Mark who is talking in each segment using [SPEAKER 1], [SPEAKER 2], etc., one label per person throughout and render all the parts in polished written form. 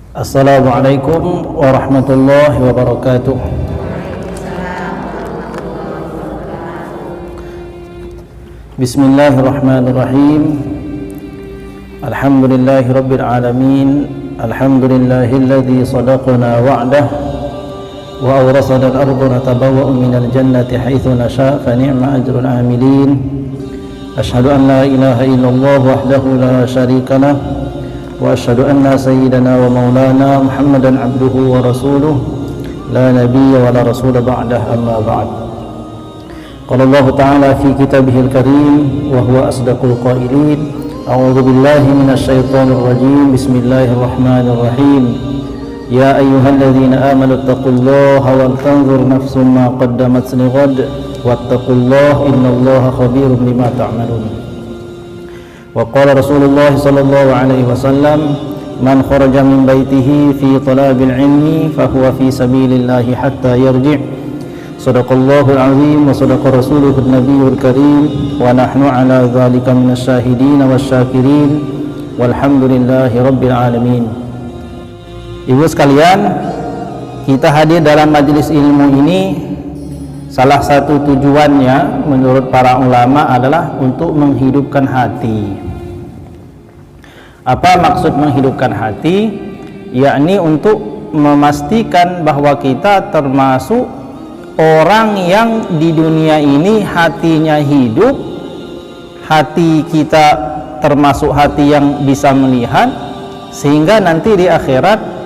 [SPEAKER 1] Assalamualaikum warahmatullahi wabarakatuh. Bismillahirrahmanirrahim. Alhamdulillahi rabbil alamin. Alhamdulillahilladzi sadaqana wa'dah wa awrasana al-ardha natabawwa'u minal jannati haitsu nasha' fa ni'ma ajrul amilin. Asyhadu an la ilaha illallah wahdahu la syarika lah wa asyhadu anna sayyidana wa maulana Muhammadan abduhu wa rasuluh la nabiyya wa la rasula ba'dah, amma ba'd. Qala Allah ta'ala fi kitabihil karim wa huwa asdaqul qailin. A'udzu billahi minasy syaithanir rajim. Bismillahirrahmanirrahim. Ya ayyuhalladzina amanu taqullaha wal tanzur nafsum ma qaddamat lighad wattaqullaha innallaha khabirum bima ta'malun. Wa qala Rasulullah sallallahu alaihi wasallam, man kharaja min baitihi fi talabil ilmi fa huwa fi sabilillahi hatta yarji'. Shadaqallahul azim wa sadaqa rasuluhun nabiyul karim wa nahnu ala dzalika minasyahidin wasyakirin walhamdulillahi rabbil alamin. Ibu sekalian, kita hadir dalam majelis ilmu ini, salah satu tujuannya menurut para ulama adalah untuk menghidupkan hati. Apa maksud menghidupkan hati? Yakni untuk memastikan bahwa kita termasuk orang yang di dunia ini hatinya hidup, hati kita termasuk hati yang bisa melihat, sehingga nanti di akhirat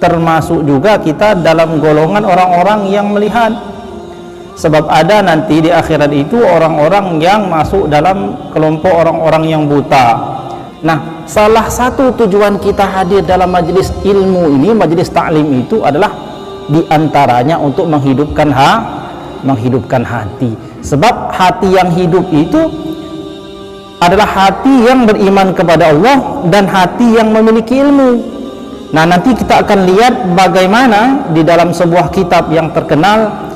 [SPEAKER 1] termasuk juga kita dalam golongan orang-orang yang melihat. Sebab ada nanti di akhirat itu orang-orang yang masuk dalam kelompok orang-orang yang buta. Nah, salah satu tujuan kita hadir dalam majelis ilmu ini, majelis ta'lim itu adalah diantaranya untuk menghidupkan hati. Sebab hati yang hidup itu adalah hati yang beriman kepada Allah dan hati yang memiliki ilmu. Nah, nanti kita akan lihat bagaimana di dalam sebuah kitab yang terkenal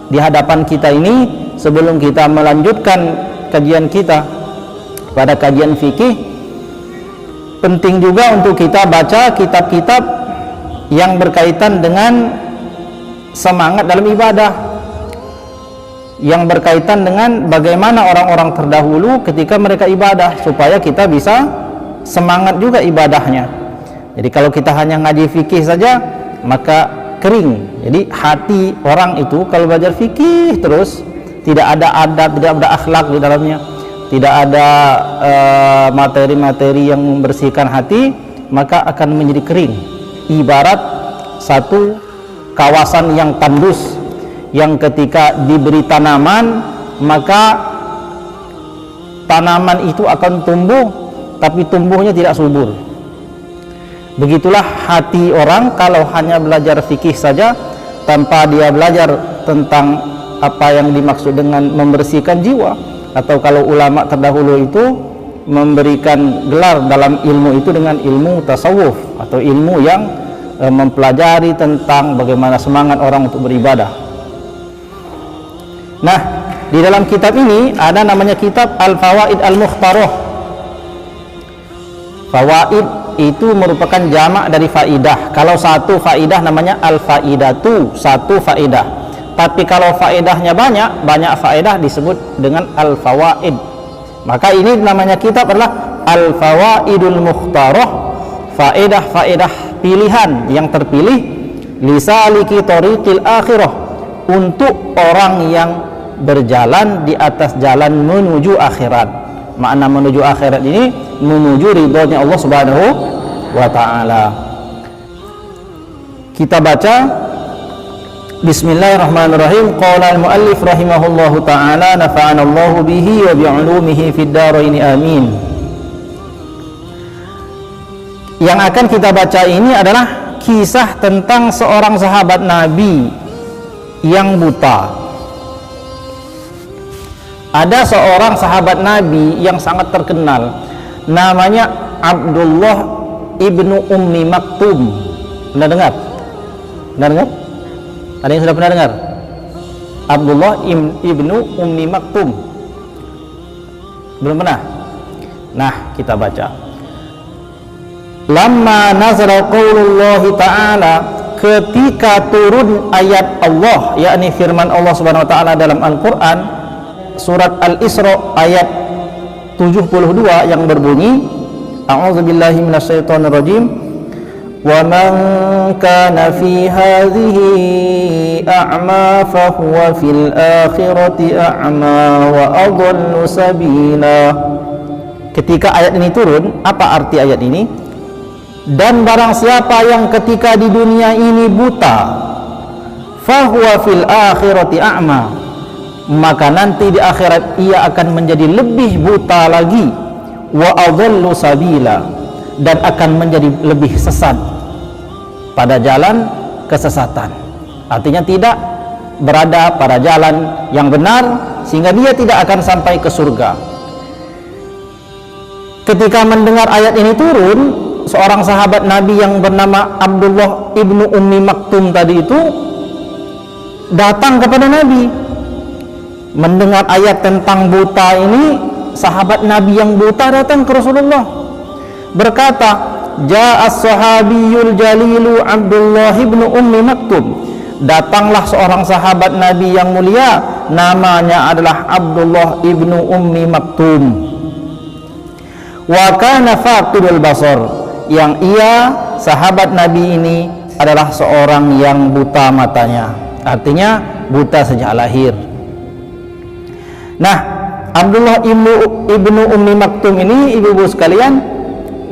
[SPEAKER 1] di hadapan kita ini. Sebelum kita melanjutkan kajian kita pada kajian fikih, penting juga untuk kita baca kitab-kitab yang berkaitan dengan semangat dalam ibadah, yang berkaitan dengan bagaimana orang-orang terdahulu ketika mereka ibadah, supaya kita bisa semangat juga ibadahnya. Jadi kalau kita hanya ngaji fikih saja, maka kering. Jadi hati orang itu kalau belajar fikih terus, tidak ada adab, tidak ada akhlak di dalamnya, tidak ada materi-materi yang membersihkan hati, maka akan menjadi kering. Ibarat satu kawasan yang tandus, yang ketika diberi tanaman, maka tanaman itu akan tumbuh, tapi tumbuhnya tidak subur. Begitulah hati orang kalau hanya belajar fikih saja, tanpa dia belajar tentang apa yang dimaksud dengan membersihkan jiwa. Atau kalau ulama terdahulu itu memberikan gelar dalam ilmu itu dengan ilmu tasawuf, atau ilmu yang mempelajari tentang bagaimana semangat orang untuk beribadah. Nah, di dalam kitab ini ada namanya kitab Al-Fawaid Al-Mukhtarah. Fawaid itu merupakan jamak dari faidah. Kalau satu faidah namanya al-faidatu, satu faidah. Tapi kalau faedahnya banyak faedah disebut dengan al-fawaid. Maka ini namanya kitab adalah Al-Fawaidul Mukhtarah, faedah-faedah pilihan yang terpilih, lisaliki tariqil akhirah, untuk orang yang berjalan di atas jalan menuju akhirat. Makna menuju akhirat ini menuju ridhonya Allah Subhanahu wa ta'ala. Kita baca Bismillahirrahmanirrahim. Qala al-muallif rahimahullahu ta'ala, nafa'ana Allahu bihi wa bi'ulumihi fid dharain amin. Yang akan kita baca ini adalah kisah tentang seorang sahabat Nabi yang buta. Ada seorang sahabat Nabi yang sangat terkenal, namanya Abdullah ibnu Ummi Maktum. Pernah dengar? Pernah dengar? Ada yang sudah pernah dengar? Abdullah ibnu Ummi Maktum. Belum pernah? Nah, kita baca. lamma nazala qaulullahi ta'ala, ketika turun ayat Allah, yakni firman Allah Subhanahu wa taala dalam Al-Qur'an surat Al-Isra ayat 72 yang berbunyi, a'udzubillahi minasyaitonir rajim, wa man kana fi hadhihi a'ma fa huwa fil akhirati a'ma wa adallu sabila. Ketika ayat ini turun, apa arti ayat ini? Dan barang siapa yang ketika di dunia ini buta, fahuwa fil akhirati a'ma, maka nanti di akhirat ia akan menjadi lebih buta lagi, wa adallu sabila, dan akan menjadi lebih sesat pada jalan kesesatan. Artinya tidak berada pada jalan yang benar, sehingga dia tidak akan sampai ke surga. Ketika mendengar ayat ini turun, seorang sahabat Nabi yang bernama Abdullah ibnu Ummi Maktum tadi itu datang kepada Nabi. Mendengar ayat tentang buta ini, sahabat Nabi yang buta datang ke Rasulullah, berkata, ja'as sahabiyul jalilu Abdullah ibnu Ummi Maktum, datanglah seorang sahabat Nabi yang mulia, namanya adalah Abdullah ibnu Ummi Maktum. Wa kana faqidul basar, yang ia sahabat Nabi ini adalah seorang yang buta matanya, artinya buta sejak lahir. Nah, Abdullah ibnu Ummi Maktum ini, ibu-ibu sekalian,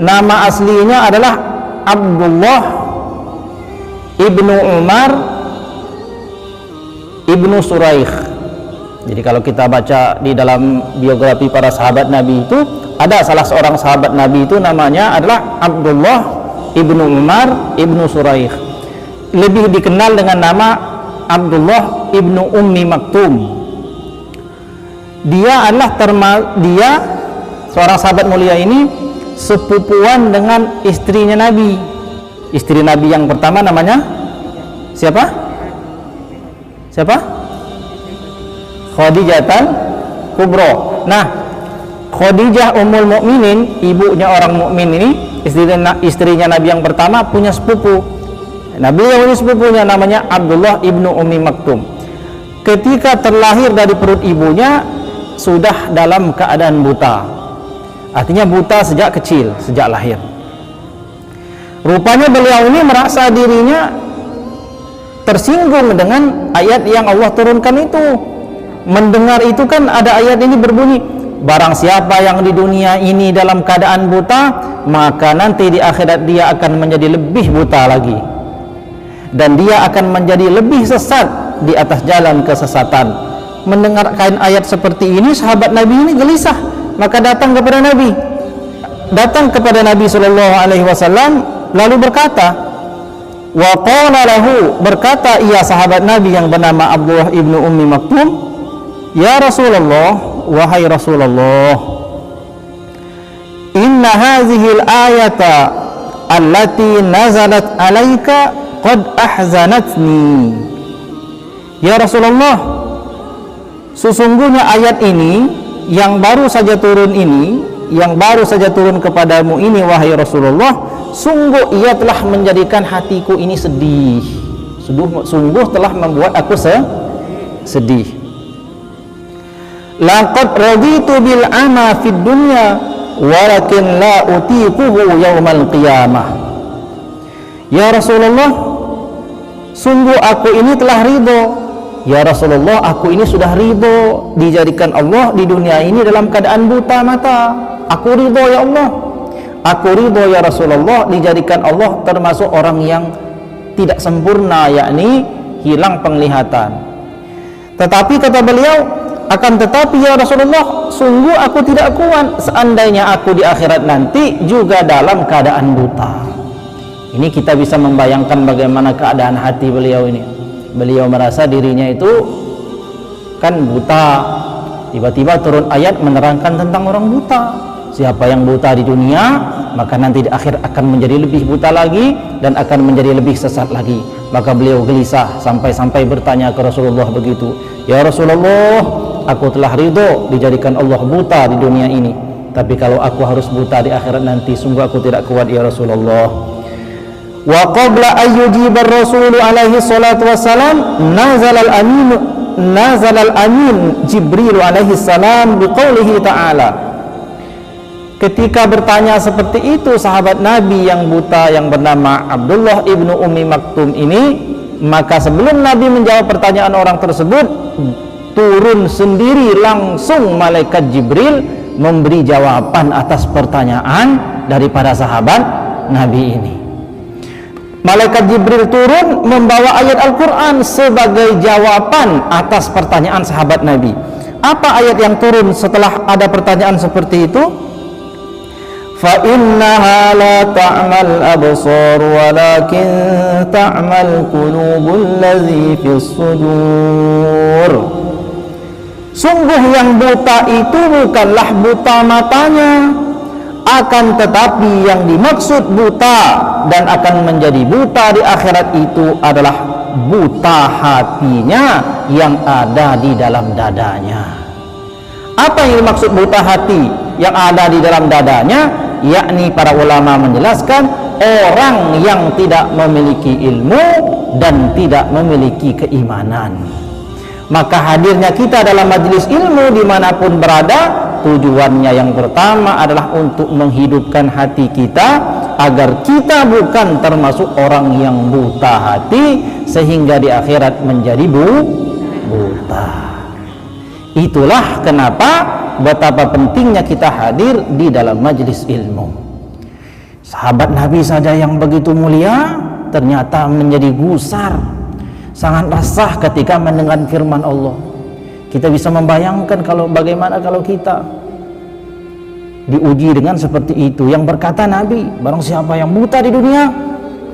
[SPEAKER 1] nama aslinya adalah Abdullah ibnu Umar ibnu Suraikh. Jadi kalau kita baca di dalam biografi para sahabat Nabi itu, ada salah seorang sahabat Nabi itu namanya adalah Abdullah ibnu Umar ibnu Suraikh, lebih dikenal dengan nama Abdullah ibnu Ummi Maktum. Dia adalah dia seorang sahabat mulia ini sepupuan dengan istrinya Nabi. Istri Nabi yang pertama namanya siapa? Khadijah Kubro. Nah, Khadijah Ummul Mukminin, ibunya orang mukmin ini, istrinya Nabi yang pertama, punya sepupu. Nabi yang punya sepupunya namanya Abdullah ibnu Ummi Maktum. Ketika terlahir dari perut ibunya sudah dalam keadaan buta, artinya buta sejak kecil, sejak lahir. Rupanya beliau ini merasa dirinya tersinggung dengan ayat yang Allah turunkan itu. Mendengar itu kan ada ayat ini berbunyi, barang siapa yang di dunia ini dalam keadaan buta, maka nanti di akhirat dia akan menjadi lebih buta lagi, dan dia akan menjadi lebih sesat di atas jalan kesesatan. Mendengarkan ayat seperti ini, sahabat Nabi ini gelisah, maka datang kepada Nabi Shallallahu Alaihi Wasallam, lalu berkata, wa qala lahu, berkata ia sahabat Nabi yang bernama Abdullah ibnu Ummi Maktum, ya Rasulullah, wahai Rasulullah, inna hazihil ayata allati nazalat alaika qad ahzanatni. Ya Rasulullah, sesungguhnya ayat ini yang baru saja turun ini, yang baru saja turun kepadamu ini, wahai Rasulullah, sungguh ia telah menjadikan hatiku ini sedih. Sungguh telah membuat aku sedih. Laqad raditu bil ama fid dunya walakin la utiquhu yaumal qiyamah. Ya Rasulullah, sungguh aku ini telah ridho. Ya Rasulullah, aku ini sudah ridho dijadikan Allah di dunia ini dalam keadaan buta mata. Aku ridho ya Allah, aku ridho ya Rasulullah dijadikan Allah termasuk orang yang tidak sempurna, yakni hilang penglihatan. Tetapi kata beliau, akan tetapi ya Rasulullah, sungguh aku tidak kuat seandainya aku di akhirat nanti juga dalam keadaan buta. Ini kita bisa membayangkan bagaimana keadaan hati beliau ini. Beliau merasa dirinya itu kan buta, tiba-tiba turun ayat menerangkan tentang orang buta. Siapa yang buta di dunia, maka nanti di akhir akan menjadi lebih buta lagi dan akan menjadi lebih sesat lagi. Maka beliau gelisah sampai-sampai bertanya ke Rasulullah begitu, ya Rasulullah, aku telah ridho dijadikan Allah buta di dunia ini, tapi kalau aku harus buta di akhirat nanti, sungguh aku tidak kuat ya Rasulullah. Wa qabla ayyujiba ar-rasul alaihi salatu wassalam nazal al-amin Jibril alaihi salam biqaulihi ta'ala. Ketika bertanya seperti itu sahabat Nabi yang buta yang bernama Abdullah ibnu Ummi Maktum ini, maka sebelum Nabi menjawab pertanyaan orang tersebut, turun sendiri langsung malaikat Jibril memberi jawaban atas pertanyaan daripada sahabat Nabi ini. Malaikat Jibril turun membawa ayat Al-Quran sebagai jawaban atas pertanyaan sahabat Nabi. Apa ayat yang turun setelah ada pertanyaan seperti itu? Fa innaha la ta'mal absar walakin ta'mal qulubul ladzi fis sudur. Sungguh yang buta itu bukanlah buta matanya, akan tetapi yang dimaksud buta dan akan menjadi buta di akhirat itu adalah buta hatinya yang ada di dalam dadanya. Apa yang dimaksud buta hati yang ada di dalam dadanya? Yakni para ulama menjelaskan orang yang tidak memiliki ilmu dan tidak memiliki keimanan. Maka hadirnya kita dalam majelis ilmu dimanapun berada, tujuannya yang pertama adalah untuk menghidupkan hati kita agar kita bukan termasuk orang yang buta hati sehingga di akhirat menjadi buta. Itulah kenapa betapa pentingnya kita hadir di dalam majelis ilmu. Sahabat Nabi saja yang begitu mulia ternyata menjadi gusar, sangat resah ketika mendengar firman Allah. Kita bisa membayangkan bagaimana kalau kita diuji dengan seperti itu. Yang berkata Nabi, barang siapa yang buta di dunia,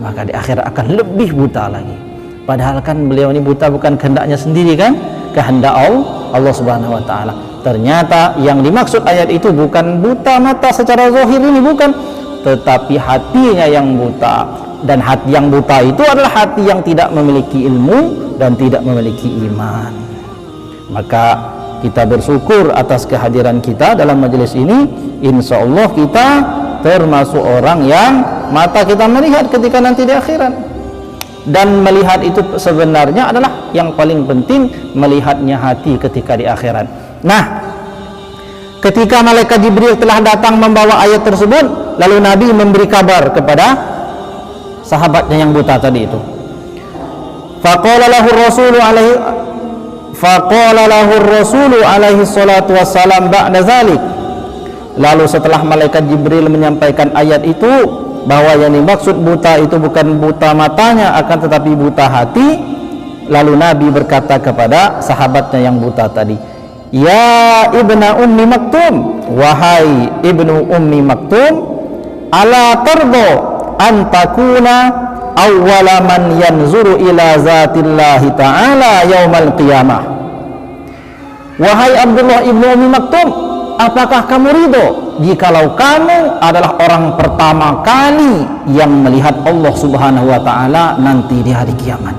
[SPEAKER 1] maka di akhirat akan lebih buta lagi. Padahal kan beliau ini buta bukan kehendaknya sendiri kan, kehendak Allah Subhanahu wa taala. Ternyata yang dimaksud ayat itu bukan buta mata secara zahir ini, bukan, tetapi hatinya yang buta. Dan hati yang buta itu adalah hati yang tidak memiliki ilmu dan tidak memiliki iman. Maka kita bersyukur atas kehadiran kita dalam majelis ini. Insya Allah kita termasuk orang yang mata kita melihat ketika nanti di akhirat. Dan melihat itu sebenarnya adalah yang paling penting, melihatnya hati ketika di akhirat. Nah, ketika malaikat Jibril telah datang membawa ayat tersebut, lalu Nabi memberi kabar kepada sahabatnya yang buta tadi itu. Faqala lahu ar-rasulu alaihi salatu wassalam ba'da zalik. Lalu setelah malaikat Jibril menyampaikan ayat itu, bahwa yang dimaksud buta itu bukan buta matanya akan tetapi buta hati, lalu Nabi berkata kepada sahabatnya yang buta tadi, ya ibna Ummi Maktum, wahai ibnu Ummi Maktum, ala tardo antakuna awwala man yanzuru ila zatillahi ta'ala yaumal qiyamah. Wahai Abdullah ibnu Ummi Maktum, apakah kamu ridho jikalau kamu adalah orang pertama kali yang melihat Allah Subhanahu wa taala nanti di hari kiamat?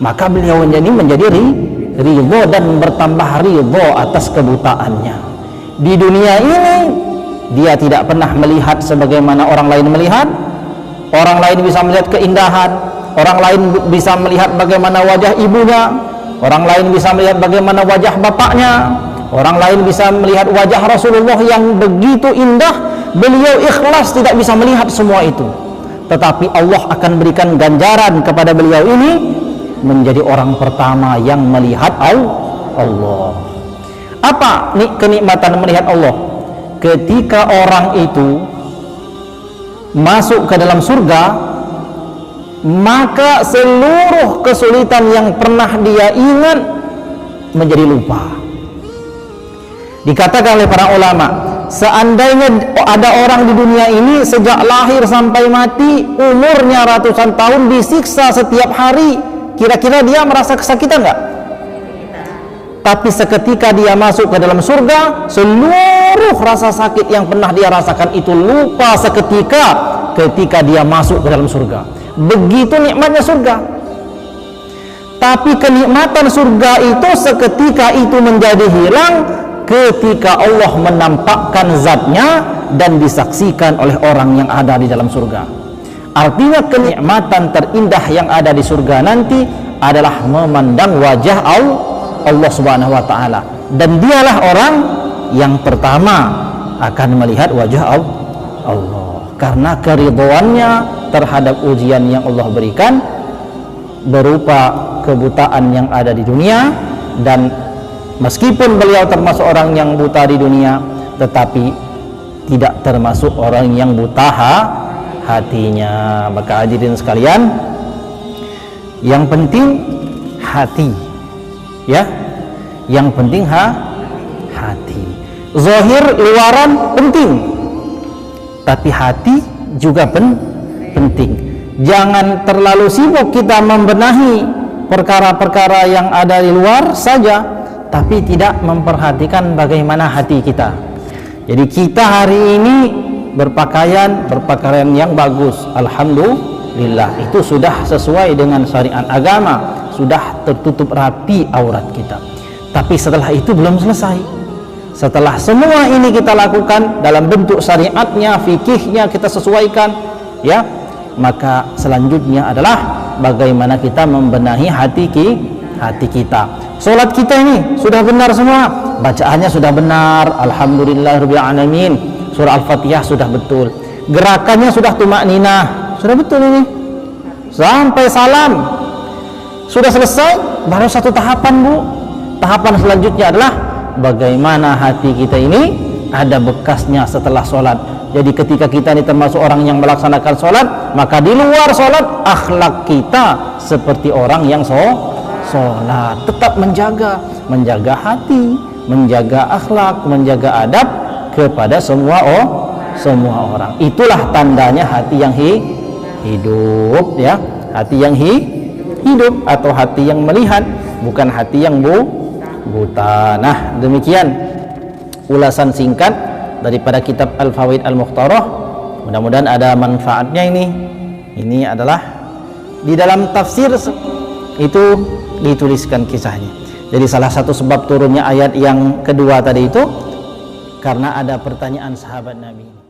[SPEAKER 1] Maka beliau menjadi ridho dan bertambah ridho atas kebutaannya. Di dunia ini dia tidak pernah melihat sebagaimana orang lain melihat. Orang lain bisa melihat keindahan, orang lain bisa melihat bagaimana wajah ibunya, orang lain bisa melihat bagaimana wajah bapaknya, orang lain bisa melihat wajah Rasulullah yang begitu indah. Beliau ikhlas tidak bisa melihat semua itu, tetapi Allah akan berikan ganjaran kepada beliau ini menjadi orang pertama yang melihat Allah. Apa kenikmatan melihat Allah? Ketika orang itu masuk ke dalam surga, maka seluruh kesulitan yang pernah dia ingat menjadi lupa. Dikatakan oleh para ulama, seandainya ada orang di dunia ini sejak lahir sampai mati umurnya ratusan tahun disiksa setiap hari, kira-kira dia merasa kesakitan enggak? Tapi seketika dia masuk ke dalam surga, seluruh rasa sakit yang pernah dia rasakan itu lupa seketika ketika dia masuk ke dalam surga. Begitu nikmatnya surga. Tapi kenikmatan surga itu seketika itu menjadi hilang ketika Allah menampakkan zatnya dan disaksikan oleh orang yang ada di dalam surga. Artinya kenikmatan terindah yang ada di surga nanti adalah memandang wajah Allah Subhanahu wa taala, dan dialah orang yang pertama akan melihat wajah Allah karena keridhoannya terhadap ujian yang Allah berikan berupa kebutaan yang ada di dunia. Dan meskipun beliau termasuk orang yang buta di dunia, tetapi tidak termasuk orang yang buta hatinya. Maka hadirin sekalian, yang penting hati, ya, yang penting hati. Zahir luaran penting, tapi hati juga penting. Jangan terlalu sibuk kita membenahi perkara-perkara yang ada di luar saja, tapi tidak memperhatikan bagaimana hati kita. Jadi kita hari ini berpakaian yang bagus, alhamdulillah, itu sudah sesuai dengan syariat agama, sudah tertutup rapi aurat kita. Tapi setelah itu belum selesai. Setelah semua ini kita lakukan dalam bentuk syariatnya, fikihnya kita sesuaikan, ya, maka selanjutnya adalah bagaimana kita membenahi hati kita. Salat kita ini sudah benar semua, bacaannya sudah benar, alhamdulillahirabbil alamin. Surah Al-Fatihah sudah betul, gerakannya sudah tumakninah, sudah betul ini, sampai salam sudah selesai. Baru satu tahapan, Bu. Tahapan selanjutnya adalah bagaimana hati kita ini ada bekasnya setelah sholat. Jadi ketika kita ini termasuk orang yang melaksanakan sholat, maka di luar sholat akhlak kita seperti orang yang sholat, tetap menjaga hati, menjaga akhlak, menjaga adab kepada semua orang. Itulah tandanya hati yang hidup, ya, hati yang hidup atau hati yang melihat, bukan hati yang buta. Nah, demikian ulasan singkat daripada kitab Al-Fawaid Al-Mukhtarah. Mudah-mudahan ada manfaatnya ini. Ini adalah di dalam tafsir itu dituliskan kisahnya. Jadi salah satu sebab turunnya ayat yang kedua tadi itu karena ada pertanyaan sahabat Nabi.